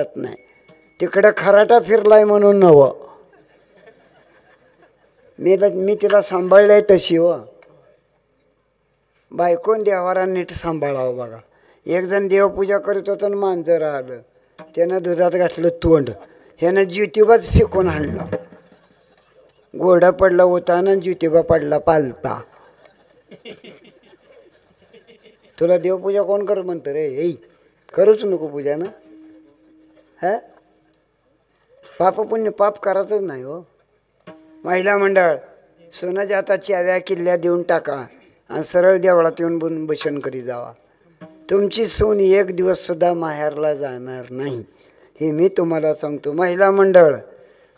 जात नाही. तिकडं खराटा फिरलाय म्हणून नवं. मी तिला सांभाळलंय तशी हो. बायकोन देवारा नीट सांभाळावं बघा. एक जण देवपूजा करत होतं आणि मांजर आलं, त्यानं दुधात घातलं तोंड, ह्यानं ज्योतिबाच फेकून आणला. घोडा पडला उताना, ज्योतिबा पडला पालता. तुला देवपूजा कोण करत म्हणतं रे? ऐ करूच नको पूजा ना. हा पाप पुण्य पाप करायचंच नाही हो. महिला मंडळ सोनाच्या हातात चाव्या किल्ल्या देऊन टाका आणि सरळ देवळात येऊन भजन करी जावा. तुमची सून एक दिवस सुद्धा माहेरला जाणार नाही हे मी तुम्हाला सांगतो. महिला मंडळ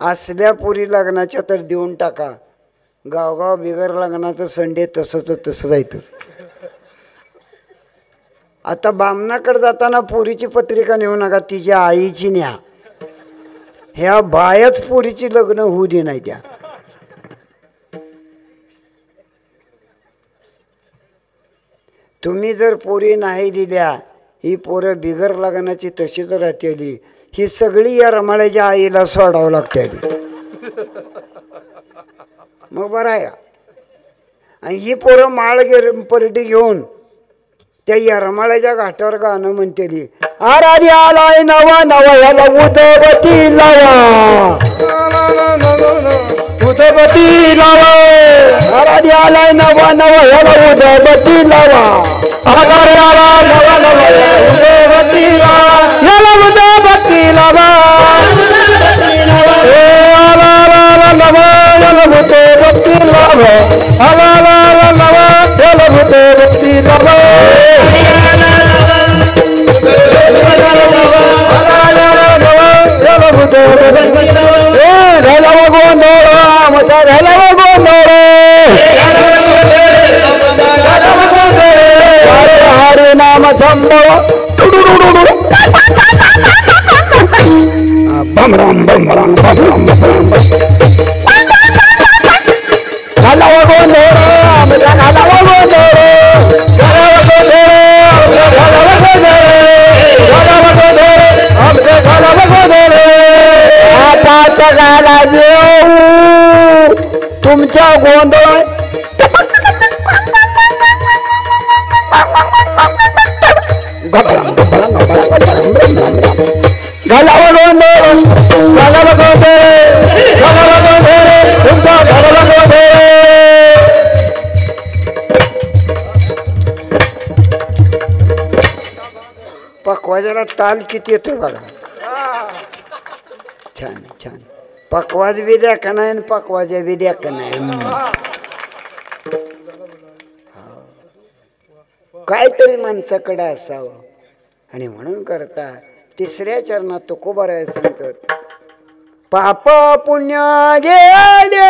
असल्या पुरी लग्नाच्या तर देऊन टाका. गावगाव बिगर लग्नाचं संडे तसंच तसं जायचं. आता बामणाकडे जाताना पोरीची पत्रिका नेऊ नका, तिच्या आईची न्या. ह्या बायाच पोरीची लग्न होऊ दे नाही त्या. तुम्ही जर पोरी नाही दिल्या, ही पोरं बिगर लग्नाची तशीच राहतेली. ही सगळी या रमाळ्याच्या आईला सोडावं लागते. मग बरं आहे. आणि ही पोरं माळ परडी घेऊन त्या यरमाळ्याच्या घाटावर गाणं म्हणतेली. आराधी आलाय नवा नवा ह्याला उदबती लावा, उदबती लावा. आराधी आलाय नवा नवा ह्याला उदबती लावा. आराधी आला नवा नवा उदबती लावा, ह्याला उदबती लावा. आला आला नवा ह्याला उदबती लावा, आला आला नवा ह्याला उदबती लावा. हरे नाम संभव बम राम बम राम बम राम बम जगाला येऊ तुमच्या गोंधळ घालावं गोंधळ, घालावं गोंधळ, घालावं गोंधळ, तुमच्या घालावं गोंधळ. पकवाजाला ताल किती येतो बघा. छान छान. पकवाज बी द्या का नाही आणि पकवाजा बी द्या का नाही. काहीतरी माणसाकडे असावं. आणि म्हणून करता तिसऱ्या चरणात तुकोबाराय सांगतात. पाप पुण्य गेले,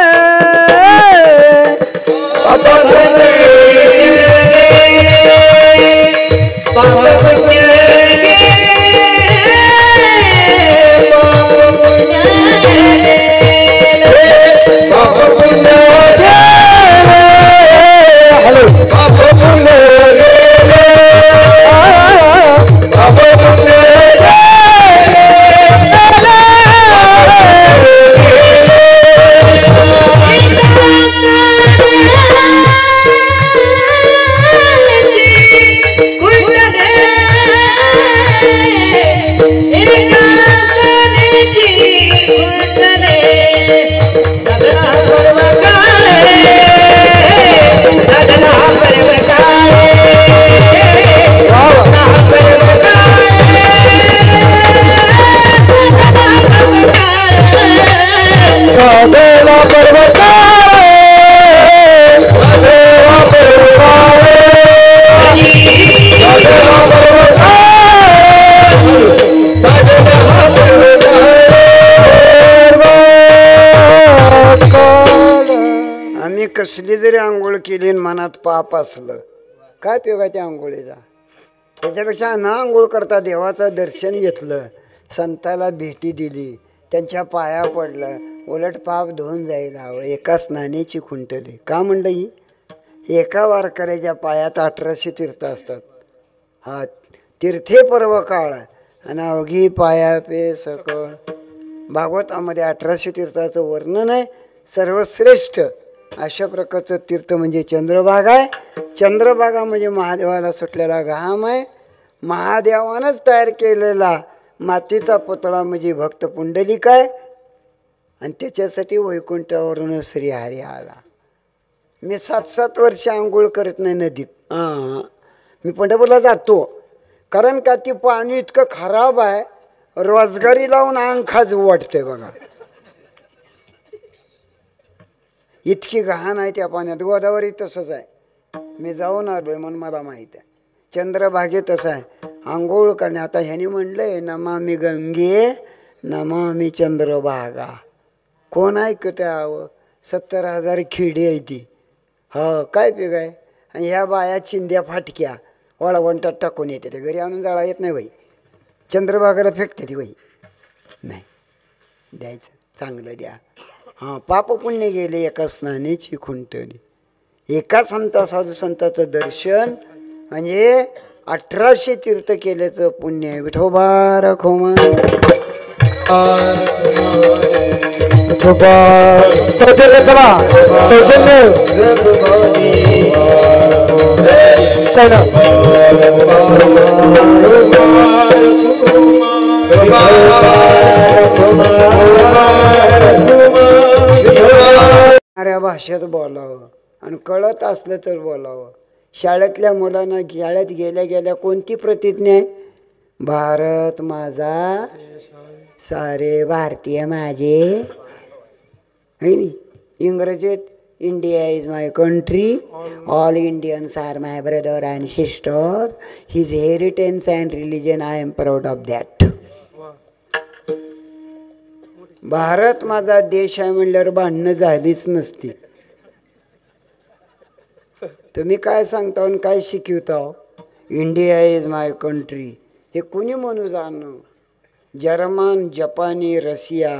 पाप कसली जरी आंघोळ केली मनात पाप असलं काय पेगा त्या आंघोळीचा. त्याच्यापेक्षा न आंघोळ करता देवाचं दर्शन घेतलं, संताला भेटी दिली, त्यांच्या पाया पडलं, उलट पाप धुवून जाईल हवं. एका स्नानाची खुंटली का म्हणलं ही. एका वारकऱ्याच्या पायात 1800 तीर्थ असतात. हा तीर्थे पर्व काळ आणि अवघी पाया पे सकळ. भागवतामध्ये 1800 तीर्थाचं वर्णन आहे. सर्वश्रेष्ठ अशा प्रकारचं तीर्थ म्हणजे चंद्रभागा आहे. चंद्रभागा म्हणजे महादेवाला सुटलेला घाम आहे. महादेवानंच तयार केलेला मातीचा पुतळा म्हणजे भक्त पुंडलिक आहे. आणि त्याच्यासाठी वैकुंठावरून श्रीहरी आला. मी 7-7 वर्ष आंघोळ करत नाही नदीत. मी पंढरपूरला जातो, कारण का ती पाणी इतकं खराब आहे, रोजगारी लावून अंग खाजू वाटते बघा. इतकी घाण आहे त्या पाण्यात. गोदावरी तसंच आहे. मी जाऊन आलोय म्हणून मला माहीत आहे. चंद्रभागे तसं आहे. आंघोळ करणे. आता ह्याने म्हणलंय नमामि गंगे नमामि चंद्रभागा. कोण ऐकते हवं? 70,000 खेडी आहे ती. हो काय पिक आहे. आणि ह्या बाया चिंध्या फाटक्या वाळवंटात टाकून येते. ते घरी आणून जाळा येत नाही बाई. चंद्रभागाला फेकते ती बाई. नाही द्यायचं, चांगलं द्या. हां पाप पुण्य गेले एका स्नानेची खुंटली. एका साधू संताचं दर्शन म्हणजे 1800 तीर्थ केल्याचं पुण्य आहे. विठोबा रखोमा सौजन्य चला सौजन्य भाषेत बोलावं आणि कळत असलं तर बोलावं. शाळेतल्या मुलांना शाळेत गेल्या गेल्या कोणती प्रतिज्ञा आहे? भारत माझा, सारे भारतीय माझे. है नी? इंग्रजीत India is my country, all Indians are my brother and sister, his heritage and religion I am proud of that. Bharat माझा देश आहे म्हणल्यावर भांडणं झालीच नसती. तुम्ही काय सांगता आणि काय शिकवता? इंडिया इज माय कंट्री हे कुणी म्हणू जाणं? जर्मन, जपानी, रशिया,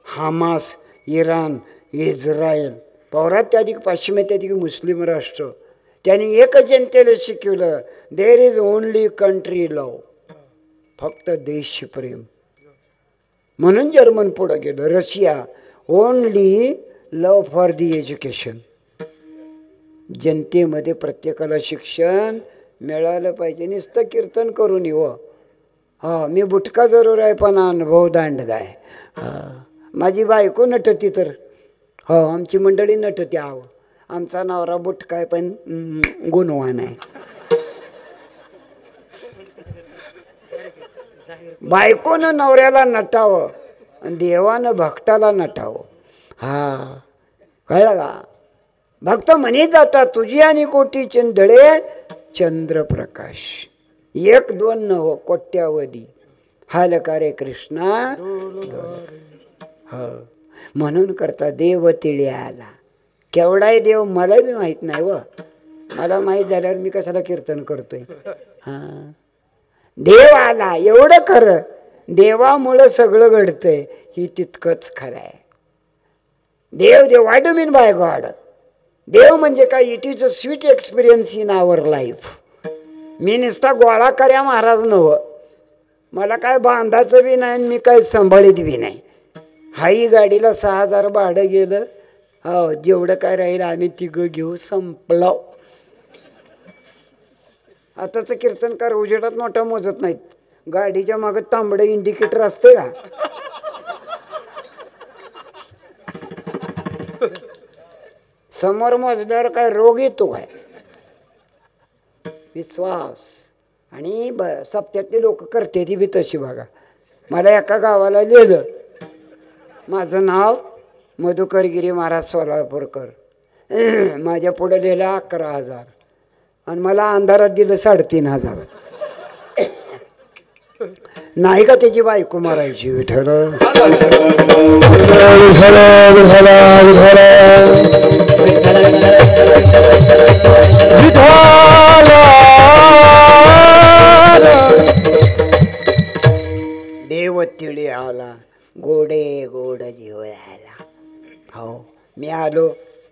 हमास, इराण, इस्रायल, पौरात्याधिक पाश्चिमात्याधिक मुस्लिम राष्ट्र, त्यांनी एकच जनतेला शिकवलं, देर इज ओनली कंट्री लव. फक्त देशप्रेम. म्हणून जर्मन पुढं गेलं. Russia only love for the education. जनतेमध्ये प्रत्येकाला शिक्षण मिळालं पाहिजे. नुसतं कीर्तन करून येऊ. हा मी बुटका जरूर आहे पण अनुभव दांडगा आहे. माझी बायको नटती तर हो आमची मंडळी नटती. आहो आमचा नवरा बुटका आहे पण गुणवान आहे. बायकोनं नवऱ्याला नटावं आणि देवानं भक्ताला नटावं. हा कळलं का? भक्त म्हणे जातात तुझी आणि कोटी चंदळे चंद्रप्रकाश. 1-2 नव कोट्यावधी हालकारे कृष्णा. हो म्हणून करता देव तिळे आला. केवढाय देव मला बी माहीत नाही. व मला माहीत झाल्यावर मी कशाला कीर्तन करतोय. हां देव आला एवढं खरं. देवामुळं सगळं घडतंय ही तितकंच खरं आहे. देव देव what do mean by God? देव म्हणजे काय? It is a sweet experience in our life. मी नुसता गोळा कर्या महाराज नव्ह. मला काय बांधाचं बी नाही मी काय सांभाळीत बी नाही. हाही गाडीला 6,000 भाडं गेलं. हो जेवढं काय राहील आम्ही तिघं घेऊ संपलं. आताचं कीर्तनकार उजेडात मोठा मोजत नाहीत. गाडीच्या मागं तांबडं इंडिकेटर असते का? समोर मोजल्यावर काय रोग येतो काय? विश्वास. आणि सप्त्यातली लोक करते ती बी तशी. बघा मला एका गावाला लिहिलं. माझं नाव मधुकरगिरी महाराज सोलापूरकर. माझ्या पुढे लिहिलं 11,000 आणि मला अंधारात दिलं 3,500. नाही का त्याची बायको मारायची. विठ्ठल देव तिळे आला गोडे गोड जीव आला. हो मी आलो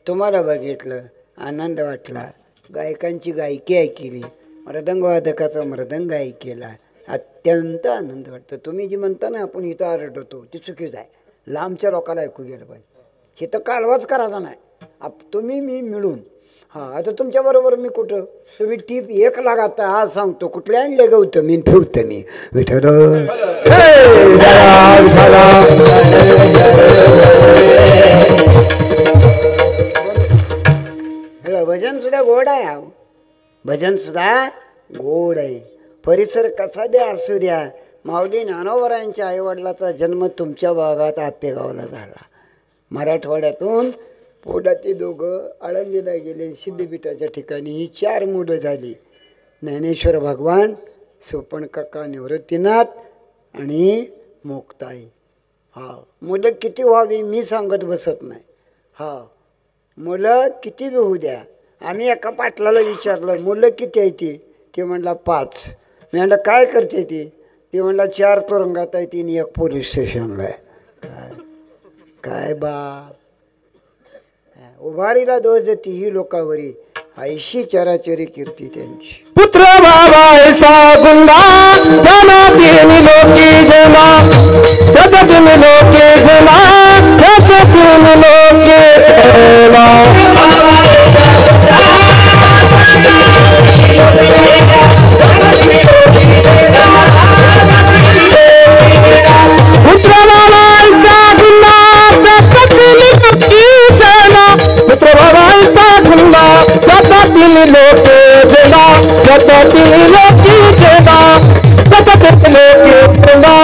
तुम्हाला बघितलं आनंद वाटला. गायकांची गायकी ऐकली. मृदंगवादकाचा मृदंग ऐकला. अत्यंत आनंद वाटतो. तुम्ही जी म्हणता ना आपण इथं आरडतो ती चुकीच आहे. लांबच्या लोकांना ऐकू गेलं पाहिजे. इथं कालवाच करायचा नाही. तुम्ही मी मिळून. हां आता तुमच्याबरोबर मी कुठं तुम्ही टीप एक लागात आज सांगतो कुठल्या आणले गौतमी ठेवतमी विठ्ठल भजन सुद्धा गोड आहे. भजन सुद्धा गोड आहे. परिसर कसा द्या असू द्या. माऊली ज्ञानोबरायांच्या आईवडिलाचा जन्म तुमच्या भागात आपेगावला झाला. मराठवाड्यातून पोटात दोघं आळंदीला गेले. सिद्धपीठाच्या ठिकाणी ही 4 मुलं झाली. ज्ञानेश्वर भगवान, सोपण काका, निवृत्तीनाथ आणि मुक्ताई. हा मुलं किती व्हावी मी सांगत बसत नाही. हा मुलं किती बी होऊ द्या. आम्ही एका पाटलाला विचारलं मुलं किती आहे ती. ते म्हणला 5. मी म्हणलं काय करते ती. ती म्हणला 4 तुरुंगात आहे ती आणि 1 पोलीस स्टेशनला आहे. काय बाप उभारीला दोजती ही लोकावरी 80 चराचरी कीर्ती त्यांची. पुत्र बाबा ऐसा गुंडा जना तीन लोकी जना त्याचा तीन लोके जना त्याचा तीन लोके पुत्र बाबा ऐसा गुंडा त्याचा तीन लोकी जना पुत्र बाबा ऐसा गुंडा त्याचा तीन लोके जना त्याचा तीन लोकी जना त्याचा तीन लोके जना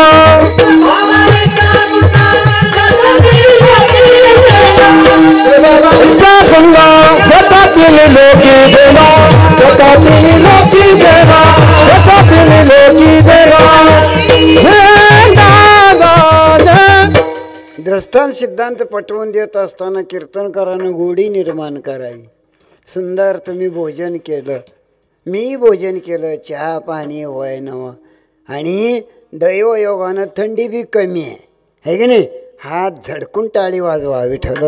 ऐसा गुंडा त्याचा तीन लोकी जना त्याचा तीन लोकी जना त्याचा तीन लोकी जना. द्रष्टांत सिद्धांत पटवून देत असताना कीर्तनकारानं गोडी निर्माण करावी. सुंदर तुम्ही भोजन केलं, मी भोजन केलं, चहा पाणी होय नव आणि दैवयोगानं थंडी बी कमी आहे की नाही. हात झडकून टाळी वाजवा विठ्ठल.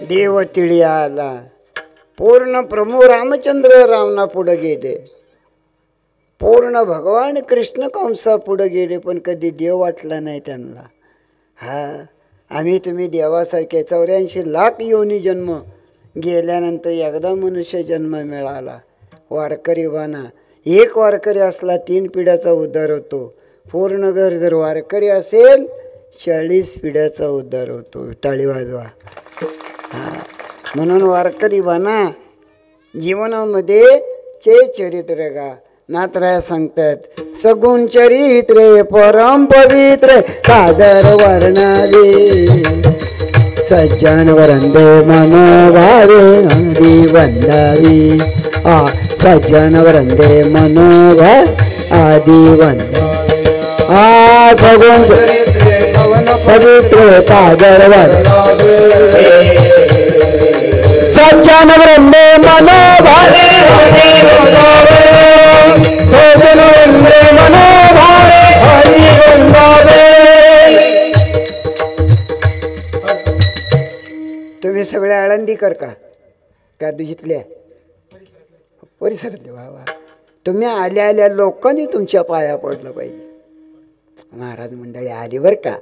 देव तिळी आला. पूर्ण प्रभू रामचंद्र रावणा पुढे गेले. पूर्ण भगवान कृष्ण कंसा पुढे गेले पण कधी देव वाटला नाही त्यांना. हा आम्ही तुम्ही देवासारखे 84 लाख योनी जन्म गेल्यानंतर एकदा मनुष्य जन्म मिळाला. वारकरी बाना 1 वारकरी असला 3 पिढ्याचा उद्धार होतो. पूर्ण घर जर वारकरी असेल 40 पिढ्याचा उद्धार होतो. टाळी वाजवा. हा म्हणून वारकरी बना. जीवनामध्ये चरित्र गा. नातराया सांगतात सगुण चरित्रे परम पवित्र सादर वर्णावे सज्जन वरंदे मनोभावे आदि वंदावी. सज्जन वरंदे मनोभाव आदि वंदावी. सगुण पवित्र सादर वर्णावे सज्जन वृंदे मनोभावे सज्जन वृंदे मनोभावे हरि वंदावे. तुम्ही सगळे आळंदीकर का इथल्या परिसरातले. वा वा तुम्ही आल्या आल्या लोकांनी तुमच्या पाया पडलं पाहिजे. महाराज मंडळी आली बरं का.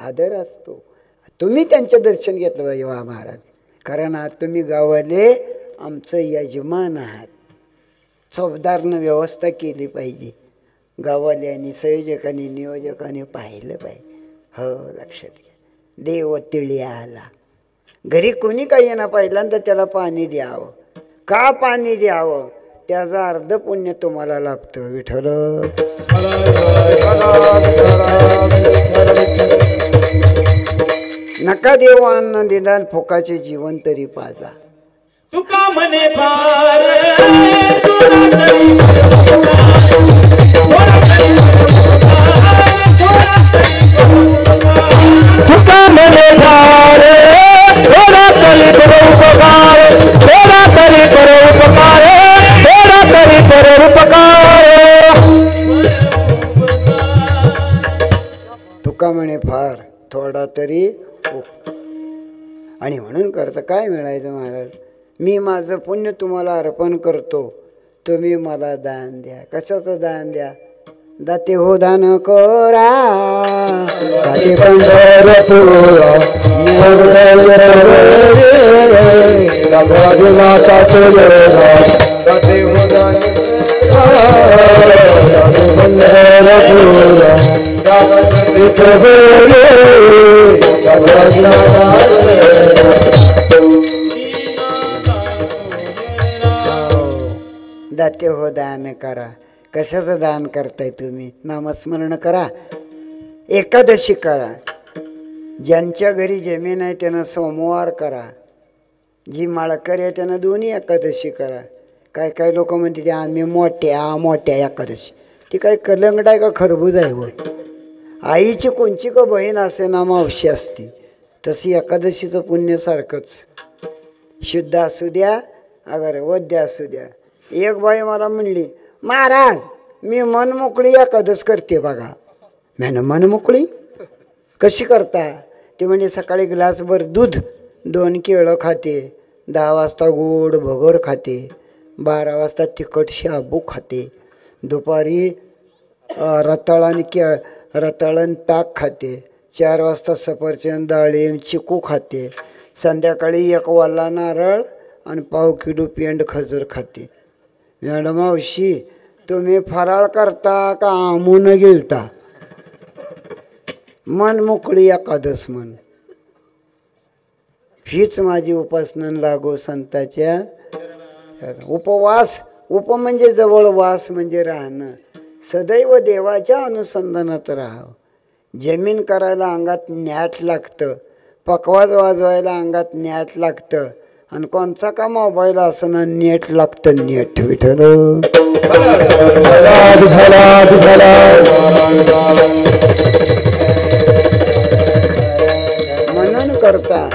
आदर असतो. तुम्ही त्यांचं दर्शन घेतलं पाहिजे. वा महाराज कारण आज तुम्ही गावाले आमचं यजमान आहात. चौबदारनं व्यवस्था केली पाहिजे. गावाल्यांनी संयोजकांनी नियोजकांनी पाहिलं पाहिजे. हो लक्षात घ्या. देव तिळी आला. घरी कोणी काही येणार पहिल्यांदा त्याला पाणी द्यावं. का पाणी द्यावं त्याचं अर्ध पुण्य तुम्हाला लाभतं विठ्ठल. नका देव अन्न निदान फोकाचे जीवन तरी पाजा. तुका म्हणे फार तुका म्हणे फार थोडा तरी करो उपकार थोडा तरी करो उपकार थोडा तरी करो उपकार. तुका म्हणे फार थोडा तरी आणि म्हणून करता काय मिळायचं महाराज? मी माझं पुण्य तुम्हाला अर्पण करतो, तुम्ही मला दान द्या. कशाचं दान द्या? दाते हो दान करा, दाते पंढरपुरा दाते हो दान दाते हो दान करा. कशाचं दान करताय तुम्ही? नामस्मरण करा, एकादशी करा. ज्यांच्या घरी जमीन आहे त्यानं सोमवार करा, जी माळकरी आहे त्यानं दोन्ही एकादशी करा. काय काय लोक म्हणते ते आम्ही मोठ्या एकादशी. ती काय कलंगड आहे का खरबूज आहे? व आईची कोणची का बहीण असे ना मावशी असती, तशी एकादशीचं पुण्य सारखंच. शुद्ध असू द्या अगर वद्य असू द्या. एक बाई मला म्हणली, महाराज मी मनमोकळी एकादश करते बघा. मॅनं मनमोकळी कशी करता? ते म्हणजे सकाळी ग्लासभर दूध, 2 केळं खाते, 10 वाजता गोड भगर खाते, 12 वाजता तिखट शाबू खाते, दुपारी रताळण ताक खाते, 4 वाजता सफरचंद डाळिंब चिकू खाते, संध्याकाळी 1 वाला नारळ आणि 1/2 किलो पेंड खजूर खाते. मॅडम मावशी तुम्ही फराळ करता का आमून गिळता? मन मोकळी एकादश म्हण. हीच माझी उपासना लागो संताच्या. उपवास, उप म्हणजे जवळ, वास म्हणजे राहणं. सदैव देवाच्या अनुसंधानात राहावं. जमीन करायला अंगात न्याट लागतं, पकवाज वाजवायला अंगात न्याट लागतं, आणि कोणचा का मोबाईल असं ना नेट लागतं. नेट विठ्ठल म्हणून करता.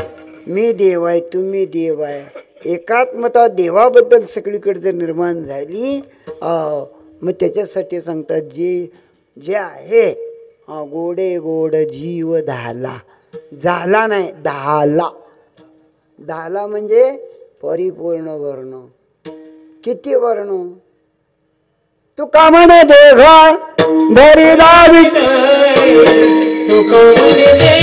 मी देव आहे, तुम्ही देव आहे. एकात्मता देवाबद्दल सगळीकडे जर निर्माण झाली, मग त्याच्यासाठी सांगतात जे आहे गोडे गोड जीव झाला. झाला नाही, झाला. झाला म्हणजे परिपूर्ण वर्ण. किती वर्ण? तू का म्हणे देघा भरीला विठ्ठल, तू का म्हणे